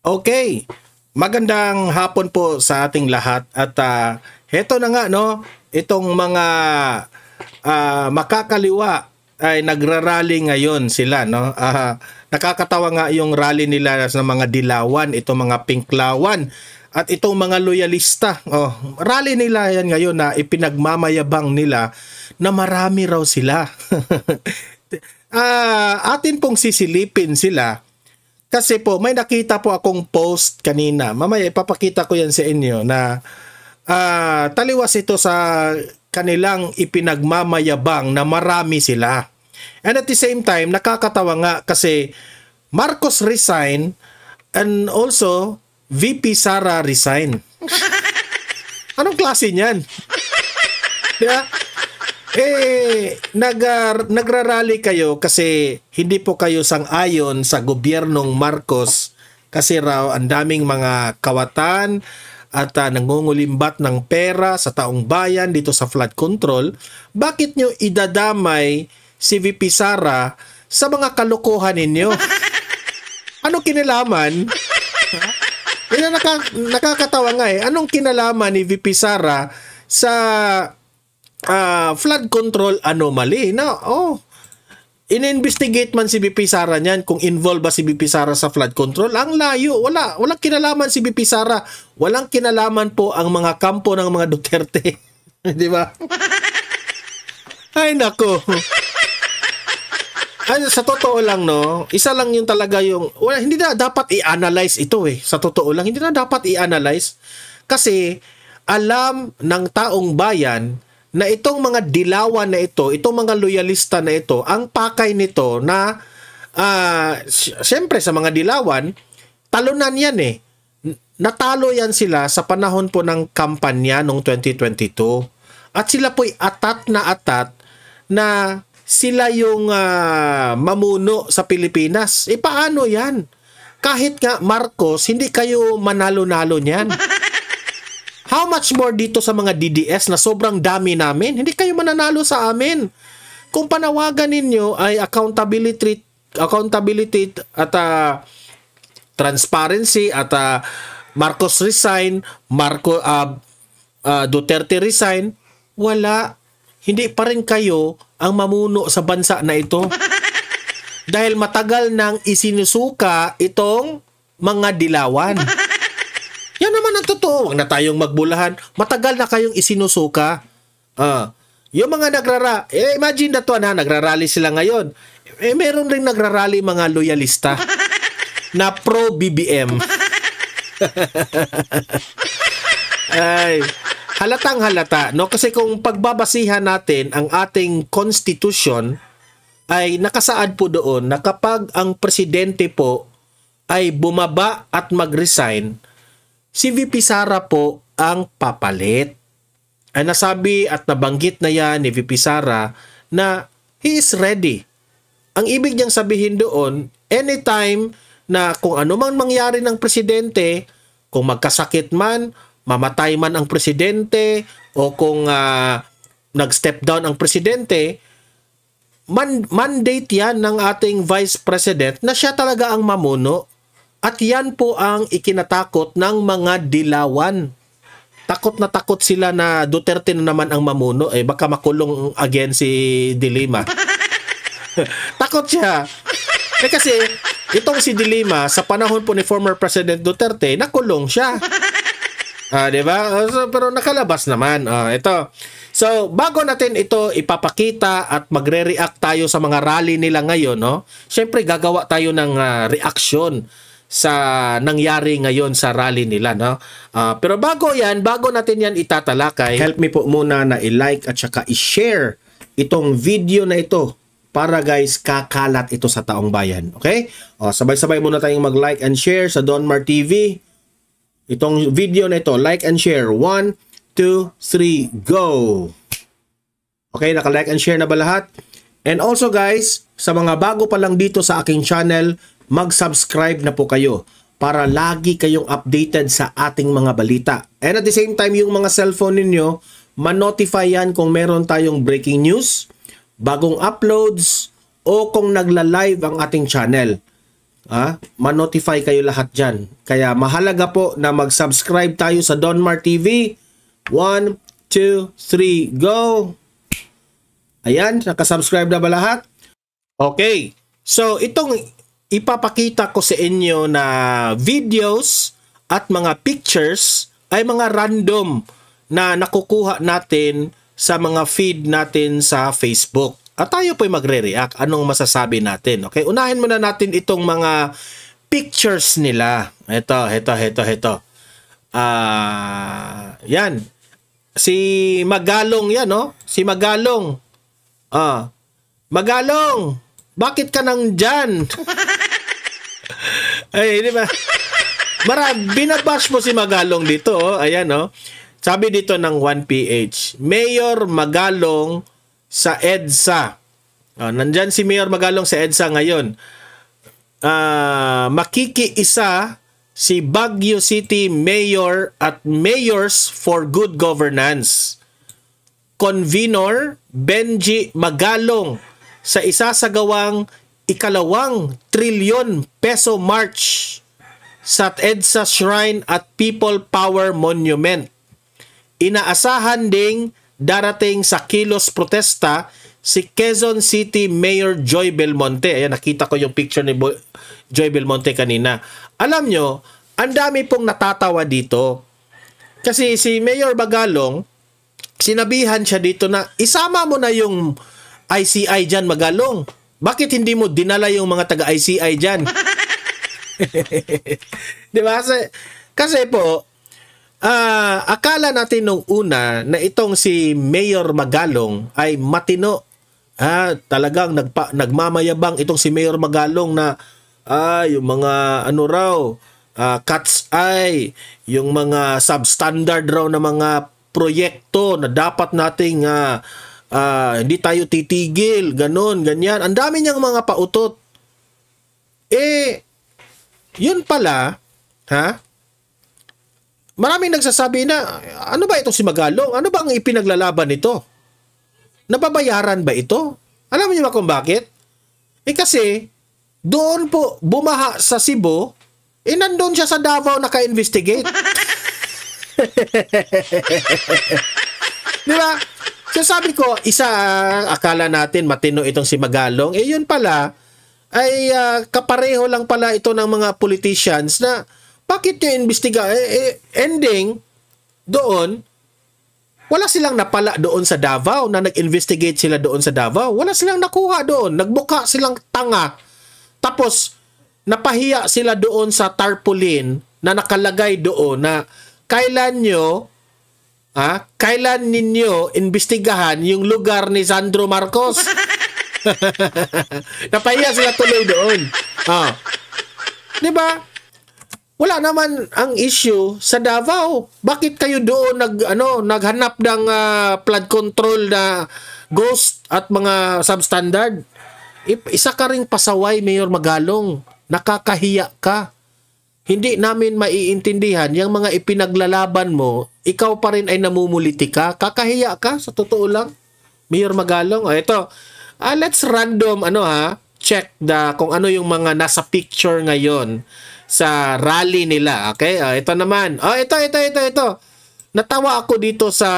Okay, magandang hapon po sa ating lahat at heto na nga no, itong mga makakaliwa ay nagrarally ngayon sila no. Nakakatawa nga yung rally nila sa mga dilawan, itong mga pinklawan at itong mga loyalista. Rally nila yan ngayon na ipinagmamayabang nila na marami raw sila. Atin pong sisilipin sila. Kasi po, may nakita po akong post kanina. Mamaya ipapakita ko yan sa inyo na taliwas ito sa kanilang ipinagmamayabang na marami sila. And at the same time, nakakatawa nga kasi Marcos resign and also VP Sara resign. Anong klase niyan? Diba? Nagrarally kayo kasi hindi po kayo sang-ayon sa gobyernong Marcos kasi raw ang daming mga kawatan at nangungulimbat ng pera sa taong bayan dito sa flood control. Bakit nyo idadamay si VP Sara sa mga kalokohan ninyo? Anong kinalaman? Nakakatawa nga eh. Anong kinalaman ni VP Sara sa flood control anomaly? In-investigate man si VP Sara niyan kung involved ba si VP Sara sa flood control. Ang layo. Walang kinalaman si VP Sara. Walang kinalaman po ang mga kampo ng mga Duterte. Di ba? Ay nako. Sa totoo lang no, isa lang yung talaga yung hindi na dapat i-analyze ito eh. Sa totoo lang, hindi na dapat i-analyze kasi alam ng taong bayan na itong mga dilawan na ito, itong mga loyalista na ito, ang pakay nito na siyempre sa mga dilawan, talunan yan eh. Natalo yan sila sa panahon po ng kampanya noong 2022. At sila po'y atat na sila yung mamuno sa Pilipinas. Paano yan? Kahit nga Marcos, hindi kayo manalo-nalo niyan. How much more dito sa mga DDS na sobrang dami namin? Hindi kayo mananalo sa amin. Kung panawagan ninyo ay accountability at transparency at Marcos resign, Duterte resign, wala. Hindi pa rin kayo ang mamuno sa bansa na ito. Dahil matagal nang isinusuka itong mga dilawan. Yan naman ang totoo. Huwag na tayong magbulahan. Matagal na kayong isinusuka. Yung mga imagine na to na nagrarally sila ngayon. Meron rin nagrarally mga loyalista na pro-BBM. Ay, halatang halata. No? Kasi kung pagbabasihan natin ang ating constitution, ay nakasaad po doon na kapag ang presidente po ay bumaba at mag-resign, si VP Sara po ang papalit. Ay nasabi at nabanggit na yan ni VP Sara na he is ready. Ang ibig niyang sabihin doon, anytime na kung ano man mangyari ng presidente, kung magkasakit man, mamatay man ang presidente, o kung nag-step down ang presidente, mandate yan ng ating vice president na siya talaga ang mamuno. At yan po ang ikinatakot ng mga dilawan. Takot na takot sila na Duterte na naman ang mamuno. Baka makulong again si De Lima. Takot siya. Kasi itong si De Lima, sa panahon po ni former President Duterte, nakulong siya. Diba? Pero nakalabas naman. Ito. So, bago natin ito ipapakita at magre-react tayo sa mga rally nila ngayon, no? Siyempre, gagawa tayo ng reaksyon sa nangyari ngayon sa rally nila, no? Pero bago natin yan itatalakay, help me po muna na i-like at saka i-share itong video na ito para guys kakalat ito sa taong bayan, okay? Sabay-sabay muna tayong mag-like and share sa Donmar TV. Itong video na ito, like and share. 1, 2, 3, go! Okay, naka-like and share na ba lahat? And also guys, sa mga bago pa lang dito sa aking channel, mag-subscribe na po kayo para lagi kayong updated sa ating mga balita. And at the same time, yung mga cellphone ninyo, ma-notify yan kung meron tayong breaking news, bagong uploads, o kung nagla-live ang ating channel. ma-notify kayo lahat dyan. Kaya mahalaga po na mag-subscribe tayo sa Donmar TV. 1, 2, 3, go! Ayan, nakasubscribe na ba lahat? Okay. So, itong ipapakita ko sa inyo na videos at mga pictures ay mga random na nakukuha natin sa mga feed natin sa Facebook. At tayo po'y magre-react. Anong masasabi natin? Okay, unahin muna natin itong mga pictures nila. Ito. Yan. Si Magalong yan, no? Si Magalong. Magalong, bakit ka nang dyan? Ay, di ba? Binabash mo si Magalong dito, oh. Ayan, no? Sabi dito ng 1PH, Mayor Magalong sa EDSA. Nandyan si Mayor Magalong sa EDSA ngayon. Makikiisa si Baguio City Mayor at Mayors for Good Governance. Convenor Benji Magalong sa isasagawang ika-2 trilyon peso march sa EDSA Shrine at People Power Monument. Inaasahan ding darating sa kilos protesta si Quezon City Mayor Joy Belmonte. Ayan, nakita ko yung picture ni Joy Belmonte kanina. Alam nyo, ang dami pong natatawa dito. Kasi si Mayor Magalong, sinabihan siya dito na isama mo na yung ICI dyan, Magalong. Bakit hindi mo dinala yung mga taga-ICI dyan? Di ba? Kasi po, akala natin nung una na itong si Mayor Magalong ay matino. Talagang nagmamayabang itong si Mayor Magalong na yung mga ano raw, cat's eye, yung mga substandard raw na mga proyekto na dapat nating hindi tayo titigil, ganon, ganyan. Ang dami niyang mga pautot. Yun pala, maraming nagsasabi na, ano ba itong si Magalong? Ano ba ang ipinaglalaban nito? Nababayaran ba ito? Alam niyo ba kung bakit? Kasi, doon po, bumaha sa Cebu, nandun siya sa Davao naka-investigate. Di ba? So sabi ko, akala natin matino itong si Magalong. Yun pala, ay kapareho lang pala ito ng mga politicians na bakit yung investiga? Ending, doon, wala silang napala doon sa Davao na nag-investigate sila doon sa Davao. Wala silang nakuha doon. Nagbuka silang tanga. Tapos, napahiya sila doon sa tarpaulin na nakalagay doon na kailan ninyo imbestigahan yung lugar ni Sandro Marcos. Napahiya sila tuloy doon. Di ba? Wala naman ang issue sa Davao. Bakit kayo doon naghanap ng flood control na ghost at mga substandard? Isa ka ring pasaway, Mayor Magalong. Nakakahiya ka. Hindi namin maiintindihan yung mga ipinaglalaban mo, ikaw pa rin ay namumuliti ka. Kakahiya ka, sa totoo lang. Mayor Magalong. Ito. Let's random check kung ano yung mga nasa picture ngayon sa rally nila. Okay? Ito naman. Ito. Natawa ako dito sa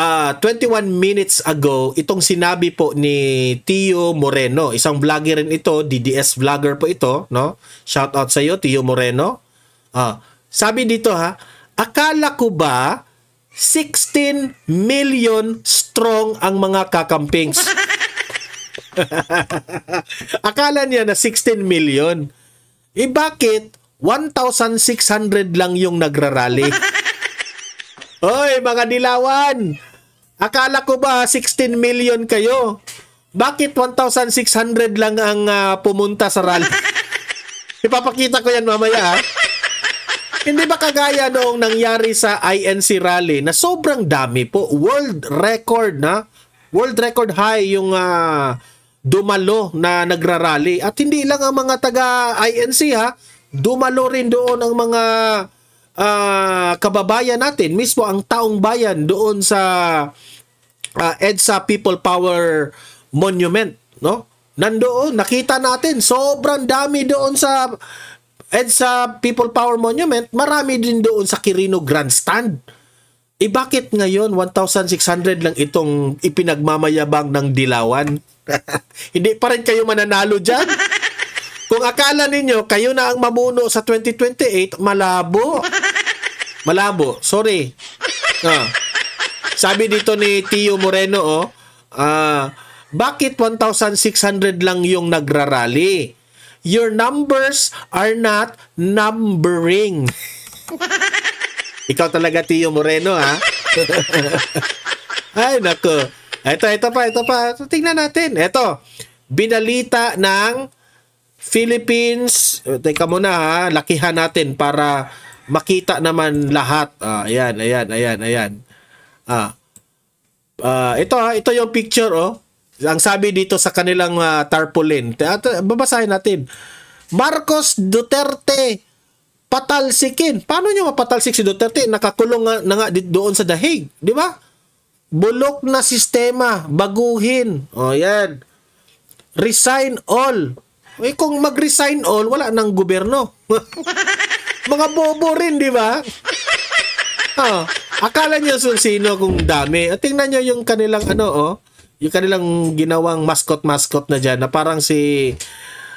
21 minutes ago, itong sinabi po ni Tio Moreno. Isang vlogger rin ito, DDS vlogger po ito, no? Shout out sa iyo, Tio Moreno. Sabi dito akala ko ba 16 million strong ang mga kakampings? Akala niya na 16 million. Bakit 1,600 lang yung nagrarally? Hoy, mga dilawan! Akala ko ba 16 million kayo? Bakit 1,600 lang ang pumunta sa rally? Ipapakita ko yan mamaya. Hindi ba kagaya noong nangyari sa INC rally na sobrang dami po? World record World record high yung dumalo na nagrarally. At hindi lang ang mga taga-INC dumalo rin doon ang mga kababayan natin, mismo ang taong bayan doon sa EDSA People Power Monument, no? Nandoon, nakita natin, sobrang dami doon sa People Power Monument, marami din doon sa Quirino Grandstand. Bakit ngayon 1,600 lang itong ipinagmamayabang ng Dilawan? Hindi pa rin kayo mananalo dyan? Kung akala ninyo, kayo na ang mamuno sa 2028, malabo. Malabo, sorry. Sabi dito ni Tio Moreno, bakit 1,600 lang yung nagrarally? Your numbers are not numbering. Ikaw talaga, Tio Moreno, ha? Ay, nako. Ito pa. Tingnan natin. Ito, binalita ng Philippines. Teka muna, ha? Lakihan natin para makita naman lahat. Ayan. Ito yung picture, Ang sabi dito sa kanilang tarpaulin. Babasahin natin. Marcos Duterte patalsikin. Paano nyo mapatalsik si Duterte? Nakakulong na nga doon sa The Hague. Di ba? Bulok na sistema. Baguhin. Yan. Resign all. Kung mag-resign all, wala nang gobyerno. Mga bobo rin, di ba? Akala nyo sino kung dami. Tingnan nyo yung kanilang yung kanilang ginawang mascot na dyan na parang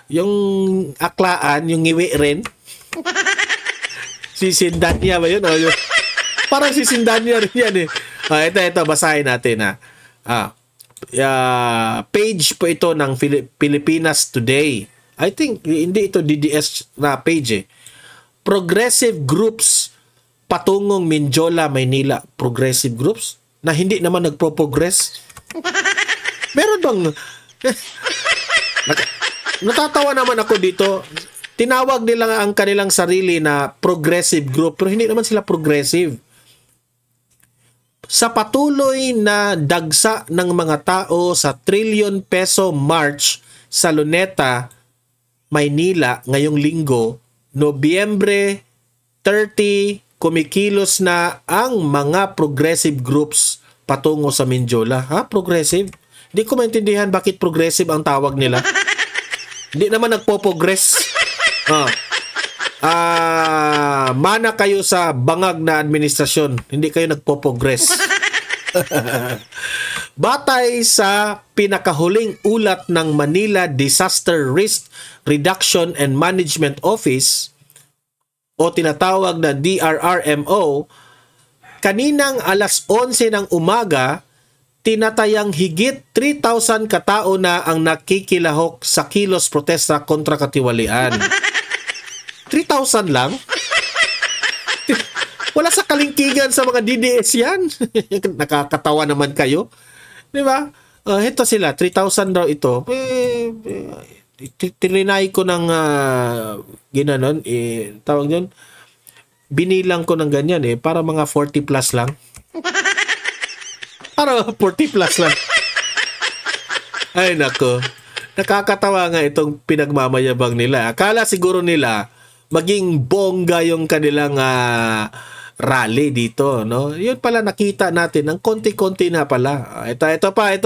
yung aklaan, yung ngiwi rin. Si Sindanya ba yun? Parang si Sindanya rin yan ito, basahin natin page po ito ng Pilipinas Today. I think, hindi ito DDS na page Progressive groups patungong Mindiola, Maynila. Progressive groups? Na hindi naman nagpo-progress? Meron bang natatawa naman ako dito. Tinawag nila ang kanilang sarili na progressive group pero hindi naman sila progressive. Sa patuloy na dagsa ng mga tao sa trillion peso march sa Luneta, Maynila ngayong linggo, Nobyembre 30, kumikilos na ang mga progressive groups patungo sa Mindiola. Progressive? Hindi ko maintindihan bakit progressive ang tawag nila. Hindi naman nagpo-progress. Mana kayo sa bangag na administrasyon. Hindi kayo nagpo-progress. Batay sa pinakahuling ulat ng Manila Disaster Risk Reduction and Management Office o tinatawag na DRRMO, kaninang alas 11 ng umaga, tinatayang higit 3,000 katao na ang nakikilahok sa kilos protesta kontra katiwalian. 3,000 lang? Wala sa kalingkingan sa mga DDS yan. Nakakatawa naman kayo. Di ba? Ito sila, 3,000 daw ito. Tilinay ko ng ginanon, tawag yun, binilang ko ng ganyan para mga 40 plus lang. Para 40 plus lang. Ay nako. Nakakatawa nga itong pinagmamayabang nila. Akala siguro nila maging bongga yung kanilang rally dito, no? Yun pala nakita natin, ang konti-konti na pala. Ito pa.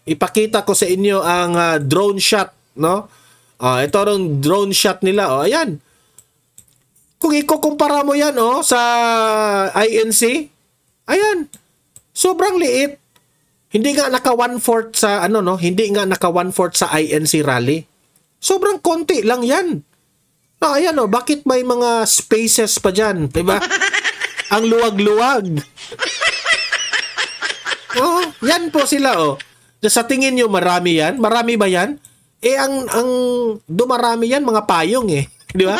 Ipakita ko sa inyo ang drone shot, no? Ito rin drone shot nila. Ayan. Kung ikukumpara mo yan, sa INC, ayan. Sobrang liit. Hindi nga naka 1/4 sa hindi nga naka 1/4 sa INC rally. Sobrang konti lang 'yan. Ayan bakit may mga spaces pa diyan, 'di ba? Ang luwag-luwag. Yan po sila Sa tingin niyo marami 'yan? Marami ba 'yan? Ang dumarami 'yan mga payong 'di ba?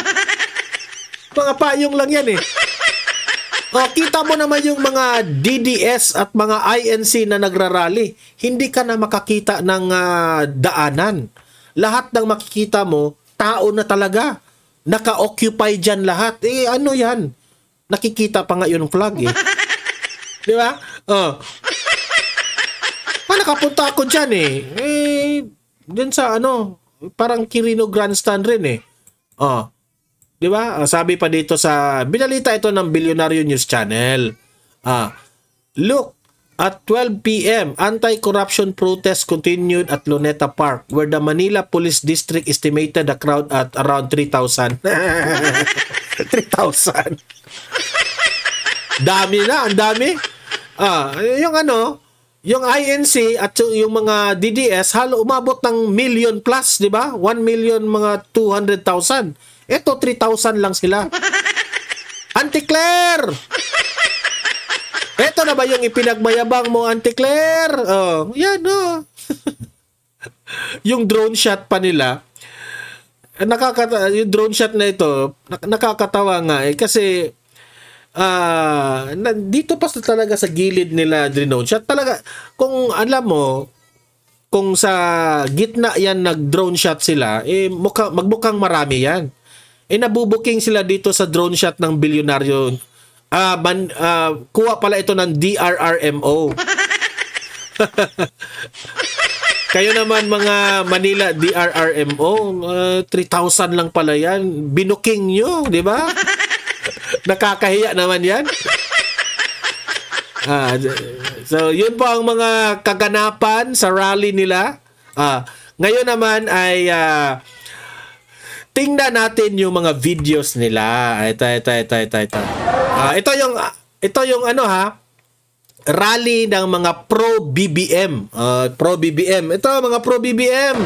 Mga payong lang 'yan kita mo naman yung mga DDS at mga INC na nagrarally. Hindi ka na makakita ng daanan. Lahat ng makikita mo, tao na talaga. Naka-occupy dyan lahat. Ano yan? Nakikita pa nga yung flag Di ba? Nakapunta ako dyan dun sa parang Quirino Grandstand rin Di ba? Sabi pa dito sa binalita ito ng Bilyonaryo News Channel. Look At 12 p.m., anti-corruption protest continued at Luneta Park, where the Manila Police District estimated the crowd at around 3,000. 3,000. Dami na, ang dami. Yung yung INC at yung mga DDS, halo umabot ng million plus, di ba? 1 million, mga 200,000. Ito, 3,000 lang sila. Auntie Claire! Ito na ba yung ipinagmayabang mo, Auntie Claire? Yan, yung drone shot pa nila, yung drone shot na ito, nakakatawa nga kasi dito pa talaga sa gilid nila drone shot. Talaga, kung alam mo, kung sa gitna yan nag-drone shot sila, magmukhang marami yan. Nabubuking sila dito sa drone shot ng bilyonaryo. Kuha pala ito ng DRRMO. Kayo naman mga Manila DRRMO, 3,000 lang pala yan. Binuking nyo, di ba? Nakakahiya naman yan. So, yun po ang mga kaganapan sa rally nila. Ngayon naman ay tingnan natin yung mga videos nila. Ito. Ito yung rally ng mga pro-BBM. Pro-BBM. Ito, mga pro-BBM.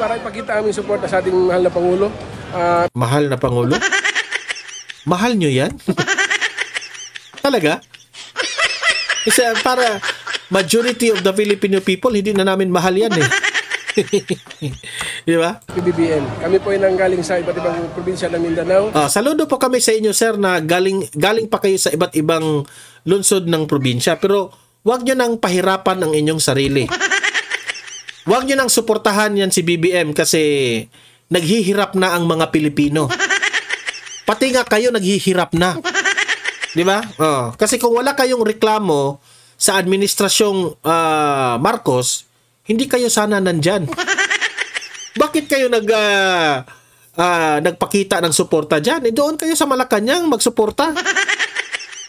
Para ipakita aming suporta sa ating mahal na Pangulo. Mahal na Pangulo? Mahal nyo yan? Talaga? Kasi para majority of the Filipino people, hindi na namin mahal yan eh. Di ba? PBBM. Kami po ay nanggaling sa iba't ibang probinsya ng Mindanao. Saludo po kami sa inyo, sir, na galing pa kayo sa iba't ibang lungsod ng probinsya. Pero huwag nyo nang pahirapan ang inyong sarili. Huwag nyo nang suportahan yan si BBM kasi naghihirap na ang mga Pilipino. Pati nga kayo naghihirap na. Di ba? Kasi kung wala kayong reklamo sa administrasyong Marcos, hindi kayo sana nandyan. Bakit kayo nagpakita ng suporta dyan? Doon kayo sa Malacanang magsuporta.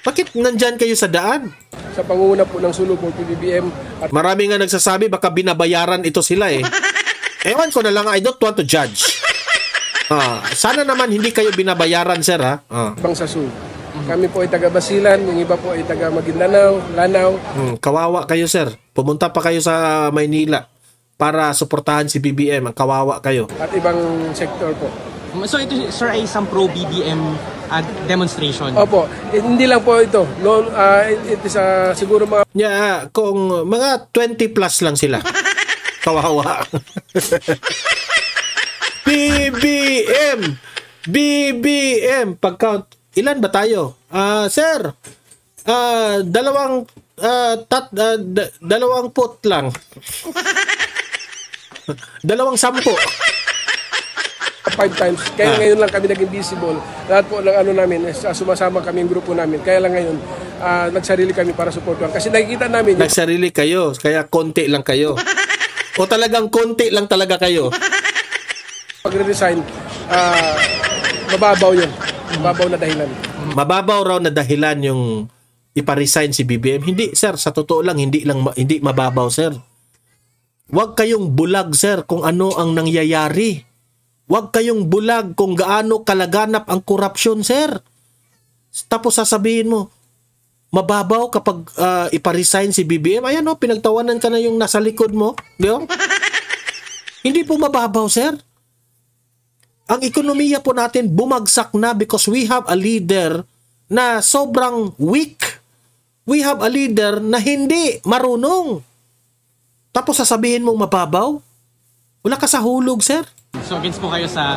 Bakit nandyan kayo sa daan? Sa pangunguna po ng Sulubong PBBM. Marami nga nagsasabi baka binabayaran ito sila eh. Ewan ko na lang, I don't want to judge. Sana naman hindi kayo binabayaran, sir, ha? Bang sa Sul. Kami po ay taga Basilan, yung iba po ay taga Maguindanao, Lanao. Kawawa kayo, sir. Pumunta pa kayo sa Maynila para suportahan si BBM. Ang kawawa kayo. At ibang sektor po. So ito, sir, ay isang pro-BBM demonstration? Opo. Hindi lang po ito. It is siguro mga... Kung mga 20 plus lang sila. Kawawa. BBM! BBM! Pag-count. Ilan ba tayo? Sir, dalawang put lang. 210. 5 times. Kaya ngayon lang kami naging visible. Lahat po ng namin, sumasama kami yung grupo namin. Kaya lang ngayon, nagsarili kami para supportuhan. Kasi nakikita namin... Nagsarili kayo, kaya konti lang kayo. O talagang konti lang talaga kayo? Pag-resign, mababaw yun. Mababaw na dahilan. Mababaw raw na dahilan yung ipa-resign si BBM. Hindi, sir. Sa totoo lang, hindi mababaw, sir. Huwag kayong bulag, sir, kung ano ang nangyayari. Huwag kayong bulag kung gaano kalaganap ang korupsyon, sir. Tapos sasabihin mo, mababaw kapag ipa-resign si BBM. Ayan o, pinagtawanan ka na yung nasa likod mo. Di ba? Hindi po mababaw, sir. Ang ekonomiya po natin bumagsak na because we have a leader na sobrang weak. We have a leader na hindi marunong. Tapos sasabihin mong mababaw? Wala ka sa hulog, sir. So against po kayo sa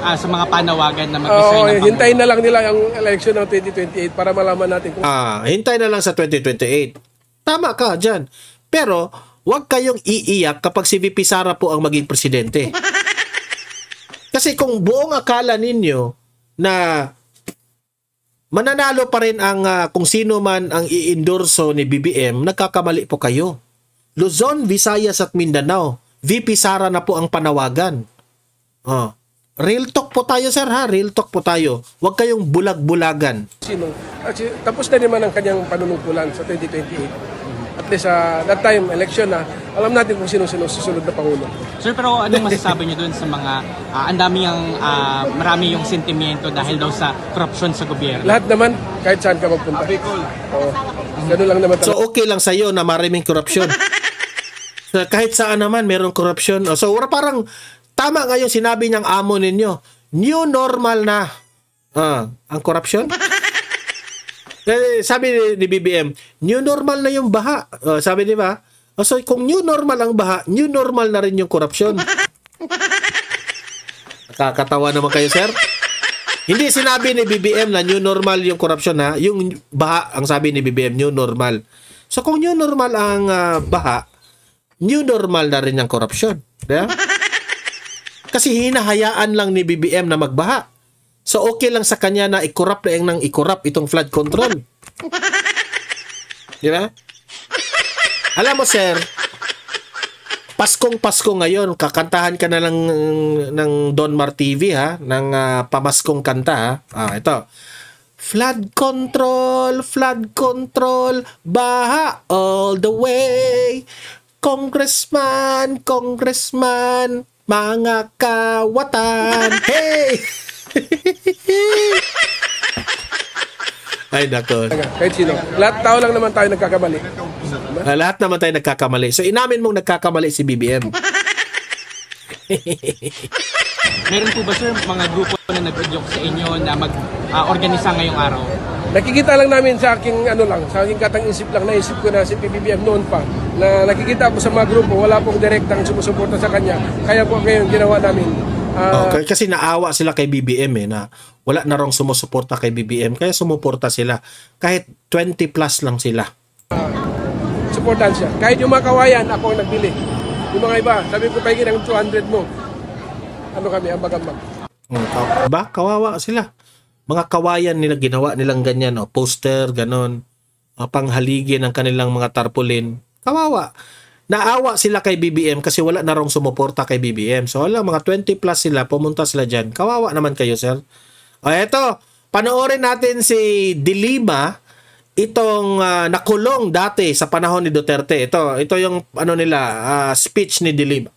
mga panawagan na mag-resign ng hintayin na lang nila yung election ng 2028 para malaman natin kung... Hintayin na lang sa 2028. Tama ka dyan. Pero, huwag kayong iiyak kapag si VP Sara po ang maging presidente. Kasi kung buong akala ninyo na mananalo pa rin ang kung sino man ang i-endorso ni BBM, nagkakamali po kayo. Luzon, Visayas at Mindanao, VP Sara na po ang panawagan. Real talk po tayo, sir, ha? Real talk po tayo. Huwag kayong bulag-bulagan. Sino? Tapos na naman ang kanyang panunungkulan sa 2028. At least that time, election na, alam natin kung sino susunod na Pangulo. Sir, pero anong masasabi niyo doon sa mga, marami yung sentimiento dahil daw sa korupsyon sa gobyerno? Lahat naman, kahit saan ka magpunta. Oo. Ganun lang naman So, okay lang sa'yo na maraming korupsyon. So, kahit saan naman, merong korupsyon. So, parang, tama nga yung sinabi niyang amo ninyo. New normal na. Ang korupsyon. Sabi ni BBM, new normal na yung baha. Sabi di ba? So kung new normal ang baha, new normal na rin yung korupsyon. Nakakatawa naman kayo, sir. Hindi sinabi ni BBM na new normal yung korupsyon, ha. Yung baha, ang sabi ni BBM, new normal. So kung new normal ang baha, new normal na rin yung korupsyon. Diba? Kasi hinahayaan lang ni BBM na magbaha. So okay lang sa kanya na i-corrupt na nang i-corrupt itong flood control. Di ba? Alam mo, sir, Paskong Pasko ngayon, kakantahan ka na lang ng Don Mar TV, ha? Ng pamaskong kanta, ha? Ito. Flood control, baha all the way. Congressman, mga kawatan. Hey! Ay, nako. Kahit sino. Lahat tao lang naman tayo nagkakamali. Lahat naman tayo nagkakamali. So, inamin mong nagkakamali si BBM. Meron po ba, sir, mga grupo na nag-joke sa inyo na mag-organisa ngayong araw? Nakikita lang namin sa aking sa aking katang-isip lang, naisip ko na si PBBM noon pa, na nakikita po sa mga grupo, wala pong direktang sumusuporta sa kanya. Kaya po ngayon ginawa namin. Okay, kasi naawa sila kay BBM na wala na rong sumusuporta kay BBM, kaya sumuporta sila. Kahit 20 plus lang sila. Supportan siya. Kahit yung mga kawayan, ako ang nagbili. Yung mga iba, sabi ko paigin ng 200 mo. Kami, ambag-ambag. Ba? Kawawa sila. Mga kawayan nila, ginawa nilang ganyan, poster, ganon, panghaligi ng kanilang mga tarpaulin. Kawawa. Naawa sila kay BBM kasi wala na rong sumuporta kay BBM. So, wala, mga 20 plus sila, pumunta sila dyan. Kawawa naman kayo, sir. Eto, panoorin natin si Dilima, itong nakulong dati sa panahon ni Duterte. Ito yung speech ni Dilima.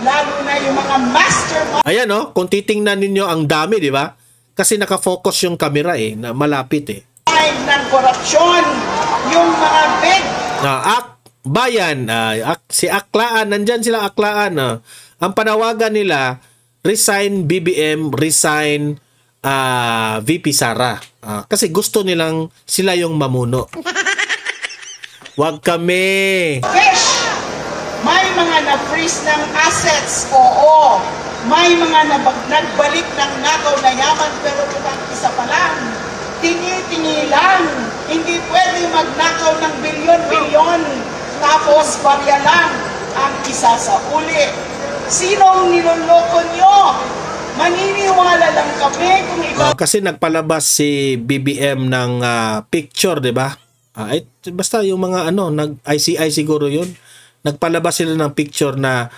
Lalo na yung mga mastermind. Ayan, kung titingnan ninyo ang dami, di ba? Kasi nakafocus yung camera na malapit ng korupsyon, yung mga big bayan, si Aklaan, nandyan sila Aklaan. Ang panawagan nila, resign BBM, resign VP Sara. Kasi gusto nilang sila yung mamuno. Wag kami. Fish! May mga na-freeze ng assets, oo. May mga nagbalik ng nakaw na yaman, pero mukhang isa pa lang. Tingi-tingi lang. Hindi pwede magnakaw ng bilyon-bilyon. Tapos barya lang ang isa sa uli. Sinong niloloko nyo? Maniniwala lang kami kung iba. Kasi nagpalabas si BBM ng picture, di ba? Basta yung mga nag-ICI siguro yun. Nagpalabas sila ng picture na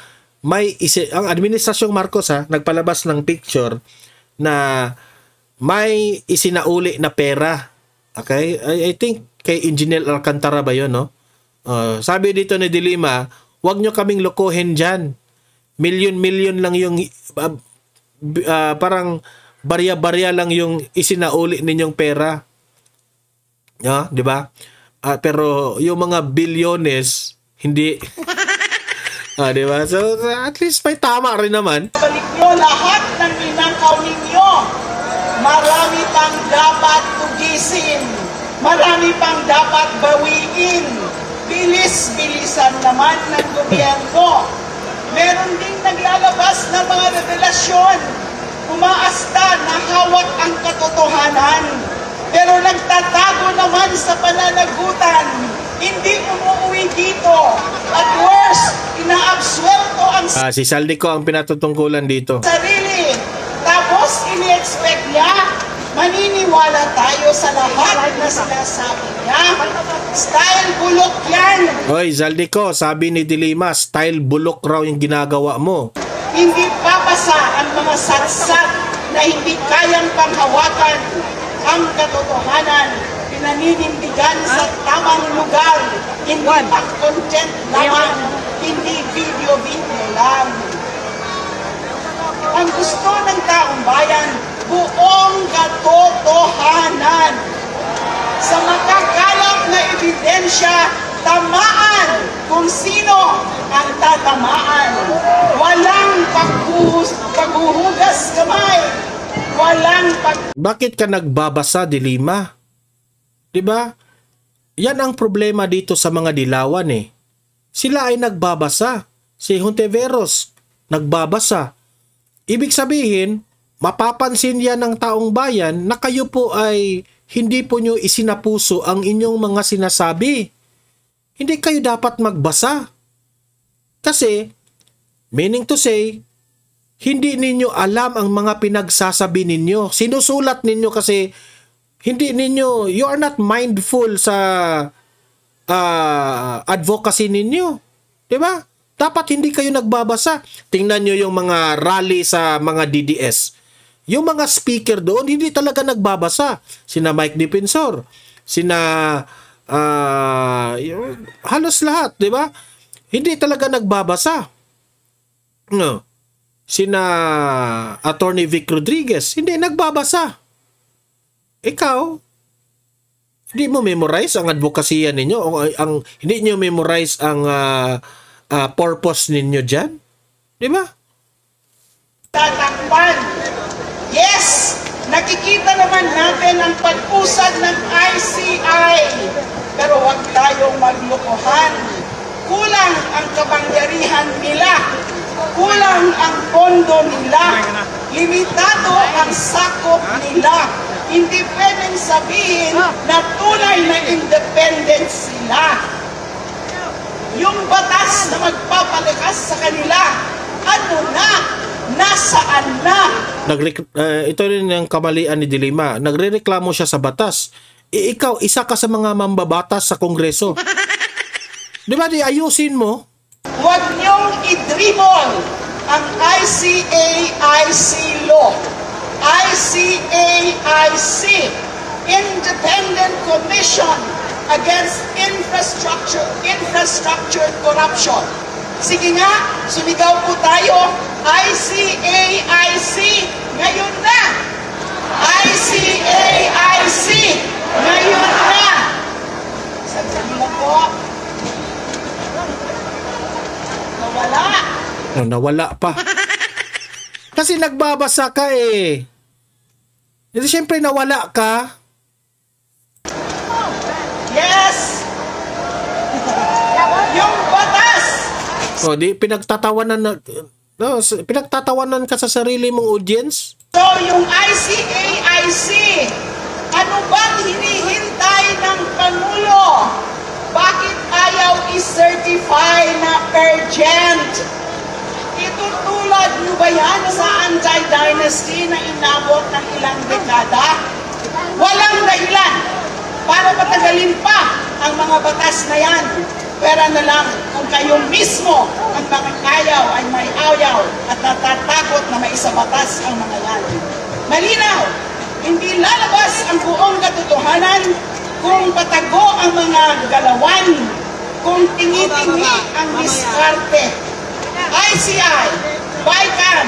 ang Administrasyong Marcos nagpalabas ng picture na may isinauli na pera. Okay? I think kay Engineer Alcantara ba yun, no? Sabi dito ni Dilima, wag nyo kaming lokohin dyan. Milyon-milyon lang yung parang barya-barya lang yung isinauli ninyong pera. Di ba? Pero yung mga bilyones, hindi. Di ba? So, at least may tama rin naman. Balik nyo lahat ng ninakaw ninyo. Marami pang dapat tugisin. Marami pang dapat bawiin. Bilis-bilisan naman ng gobyerno. Meron ding naglalabas na mga revelasyon. Umaasta na hawak ang katotohanan. Pero nagtatago naman sa pananagutan. Hindi umuwi dito. At worse, inaabsuelto ang si Saldico ang pinatutungkulan dito. sarili. Tapos ini-expect niya, maniniwala tayo sa lahat na sinasabi niya. Style bulok yan. Hoy, Saldico, sabi ni Dilima, style bulok raw yung ginagawa mo. Hindi papasa ang mga satsat na hindi kayang panghawakan ang katotohanan. Pinaninindigan sa tamang lugar, hindi pang content lamang, hindi video-video lang. Ang gusto ng taong bayan, buong katotohanan. Sa makakalat na ebidensya, tamaan kung sino ang tatamaan. Walang paghuhugas kamay. Walang Bakit ka nagbabasa, Dilima? 'Di ba? Yan ang problema dito sa mga dilawan eh. Sila ay nagbabasa. Si Hontiveros nagbabasa. Ibig sabihin, mapapansin yan ng taong bayan na kayo po ay hindi po nyo isinapuso ang inyong mga sinasabi. Hindi kayo dapat magbasa. Kasi, meaning to say, hindi ninyo alam ang mga pinagsasabi ninyo. Sinusulat ninyo kasi hindi ninyo, you are not mindful sa advocacy ninyo. Diba? Dapat hindi kayo nagbabasa. Tingnan nyo yung mga rally sa mga DDS. Yung mga speaker doon, hindi talaga nagbabasa. Sina Mike Defensor, sina halos lahat, di ba? Hindi talaga nagbabasa. No. Sina Attorney Vic Rodriguez, hindi nagbabasa. Ikaw, hindi mo memorize ang advokasya ninyo, o hindi nyo memorize ang purpose ninyo dyan? Di ba? tatakpan. Yes, nakikita naman natin ang pag-usad ng ICI. Pero huwag tayong maglokohan. Kulang ang kapangyarihan nila. Kulang ang pondo nila. Limitado ang sakop nila. Hindi pwedeng sabihin na tunay na independent sila. Yung batas na magpapalakas sa kanila, ano na? Nasaan na? Ito rin ang kamalian ni Dilima. Nagrereklamo siya sa batas. Ikaw, isa ka sa mga mambabatas sa Kongreso. Di ba, di ayusin mo? Huwag niyong i-dribble ang ICAIC law. ICAIC, Independent Commission Against Infrastructure Corruption. Sige nga, sumigaw po tayo, ICAIC, ngayon na! ICAIC, ngayon na! Sandali lang po. Nawala. Nawala pa. Kasi nagbabasa ka eh. Kasi syempre nawala ka. Yes! Yung batas! O di pinagtatawanan na pinagtatawanan ka sa sarili mong audience? So yung ICAIC, ano bang hinihintay ng Pangulo? Bakit ayaw i-certify na urgent? Itutulad nyo ba yan sa anti-dynasty na inabot ng ilang dekada? Walang dahilan para patagalin pa ang mga batas na yan. Pera na lang kung kayo mismo ang mga ayaw ay may ayaw at natatakot na maisabatas ang mga yan. Malinaw, hindi lalabas ang buong katotohanan kung patago ang mga galawan, kung tingi-tingi ang diskarte. ICI, BICAM,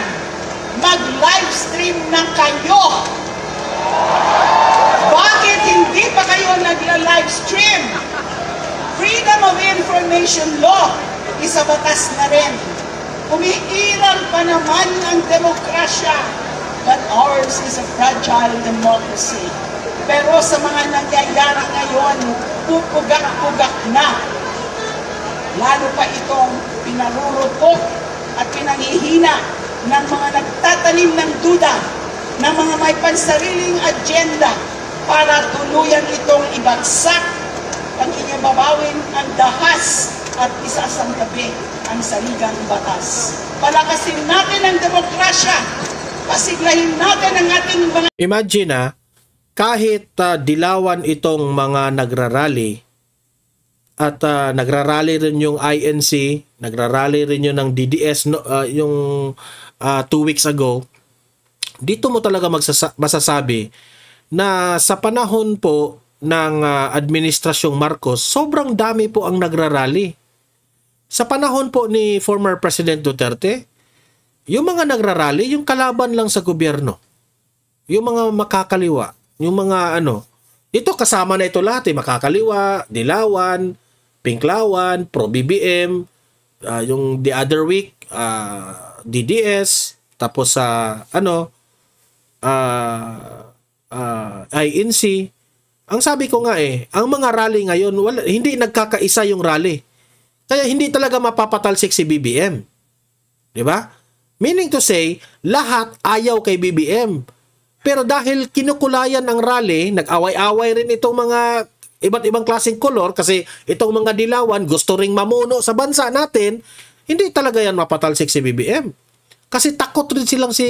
mag-livestream na kayo. Bakit hindi pa kayo nagla-livestream? Freedom of Information Law, isabatas na rin. Umiiral pa naman ang demokrasya, but ours is a fragile democracy. Pero sa mga nangyayari ngayon, pupugak-pugak na. Lalo pa itong pinarurupok at pinangihina ng mga nagtatanim ng duda, ng mga may pansariling agenda para tuluyan itong ibagsak, pag-inyababawin ang dahas at isasantabi ang saligang batas. Palakasin natin ang demokrasya, pasiglahin natin ang ating mga... Imagine kahit dilawan itong mga nagrarally at nagrarally rin yung INC, nagrarally rin yun ng DDS yung 2 weeks ago. Dito mo talaga masasabi na sa panahon po ng administrasyong Marcos, sobrang dami po ang nagrarally. Sa panahon po ni former President Duterte, yung mga nagrarally, yung kalaban lang sa gobyerno. Yung mga makakaliwa, yung mga ito kasama na ito lahat makakaliwa, dilawan, pinklawan, pro-BBM, yung the other week, DDS, tapos sa INC. Ang sabi ko nga ang mga rally ngayon, hindi nagkakaisa yung rally. Kaya hindi talaga mapapatalsik si BBM. Di ba? Meaning to say, lahat ayaw kay BBM. Pero dahil kinukulayan ang rally, nag-away-away rin itong mga iba't ibang klaseng kolor kasi itong mga dilawan gusto ring mamuno sa bansa natin, hindi talaga yan mapatalsik si BBM. Kasi takot rin silang si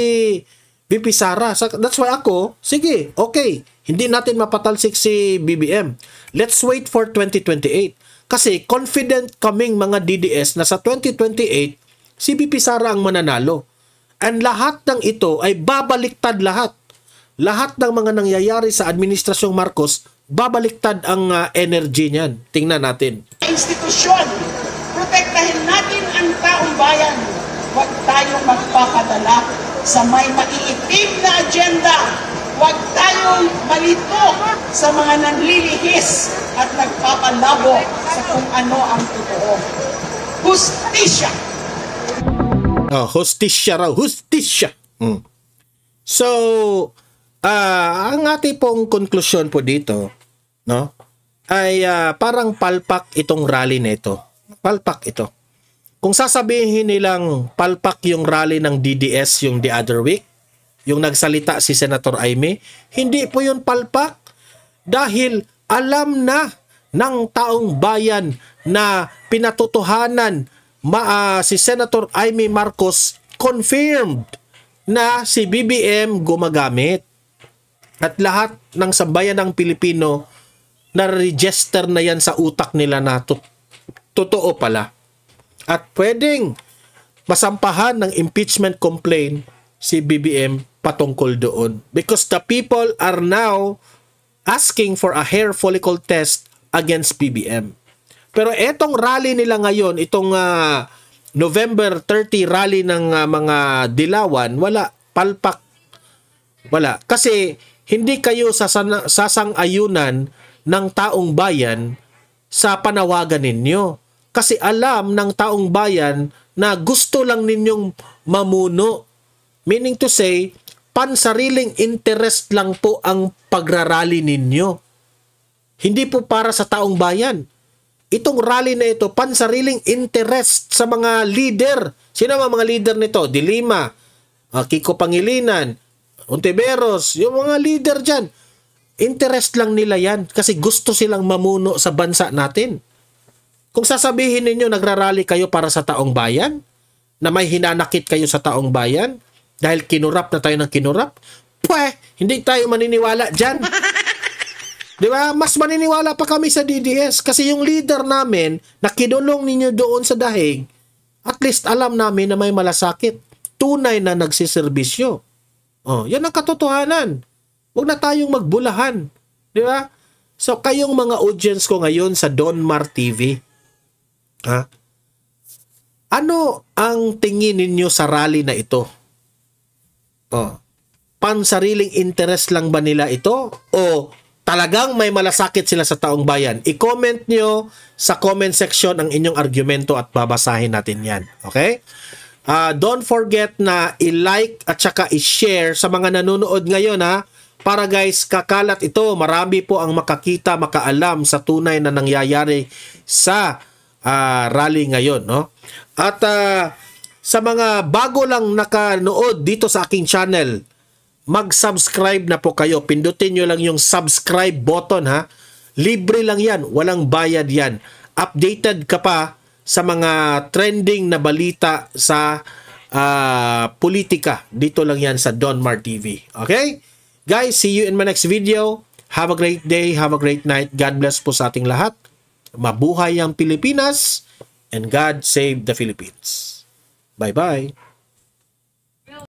VP Sara. That's why ako, sige, okay, hindi natin mapatalsik si BBM. Let's wait for 2028. Kasi confident kaming mga DDS na sa 2028, si VP Sara ang mananalo. And lahat ng ito ay babaliktad lahat. Lahat ng mga nangyayari sa Administrasyong Marcos, babaliktad ang energy niyan. Tingnan natin. Institusyon, protektahin natin ang taong bayan. Huwag tayong magpapadala sa may maiitim na agenda. Huwag tayong malito sa mga nanlilihis at nagpapalabo sa kung ano ang totoo. Hustisya. Hustisya raw. Hustisya. So, ang ating pong konklusyon po dito, ay parang palpak itong rally nito. Palpak ito. Kung sasabihin nilang palpak yung rally ng DDS yung the other week, yung nagsalita si Senator Aimee, hindi po yun palpak dahil alam na ng taong bayan na pinatotohanan si Senator Aimee Marcos confirmed na si BBM gumagamit. At lahat ng sambayan ng Pilipino na-register na yan sa utak nila na totoo pala. At pwedeng masampahan ng impeachment complaint si BBM patungkol doon. Because the people are now asking for a hair follicle test against BBM. Pero etong rally nila ngayon, itong November 30 rally ng mga dilawan, wala, palpak. Wala. Kasi hindi kayo sasang-ayunan ng taong bayan sa panawagan ninyo. Kasi alam ng taong bayan na gusto lang ninyong mamuno. Meaning to say, pansariling interest lang po ang pagrarally ninyo. Hindi po para sa taong bayan. Itong rally na ito, pansariling interest sa mga leader. Sino ang mga leader nito? De Lima, Kiko Pangilinan, Ontiveros, yung mga leader dyan. Interest lang nila yan kasi gusto silang mamuno sa bansa natin. Kung sasabihin ninyo nagrarally kayo para sa taong bayan, na may hinanakit kayo sa taong bayan, dahil kinurap na tayo ng kinurap, hindi tayo maniniwala dyan. Di ba? Mas maniniwala pa kami sa DDS kasi yung leader namin na kinulong ninyo doon sa dahig, at least alam namin na may malasakit. Tunay na nagsiservisyo. Yan ang katotohanan. Huwag na tayong magbulahan. Di ba? So, kayong mga audience ko ngayon sa Donmar TV, ano ang tingin ninyo sa rally na ito? Pansariling interest lang ba nila ito? O talagang may malasakit sila sa taong bayan? I-comment nyo sa comment section ang inyong argumento at babasahin natin yan. Okay? Don't forget na i-like at saka i-share sa mga nanonood ngayon para guys, kakalat ito. Marami po ang makakita, makaalam sa tunay na nangyayari sa rally ngayon. At sa mga bago lang nakanood dito sa aking channel, mag-subscribe na po kayo. Pindutin nyo lang yung subscribe button Libre lang yan. Walang bayad yan. Updated ka pa sa mga trending na balita sa politika. Dito lang yan sa Donmar TV. Okay? Guys, see you in my next video. Have a great day. Have a great night. God bless po sa ating lahat. Mabuhay ang Pilipinas. And God save the Philippines. Bye-bye.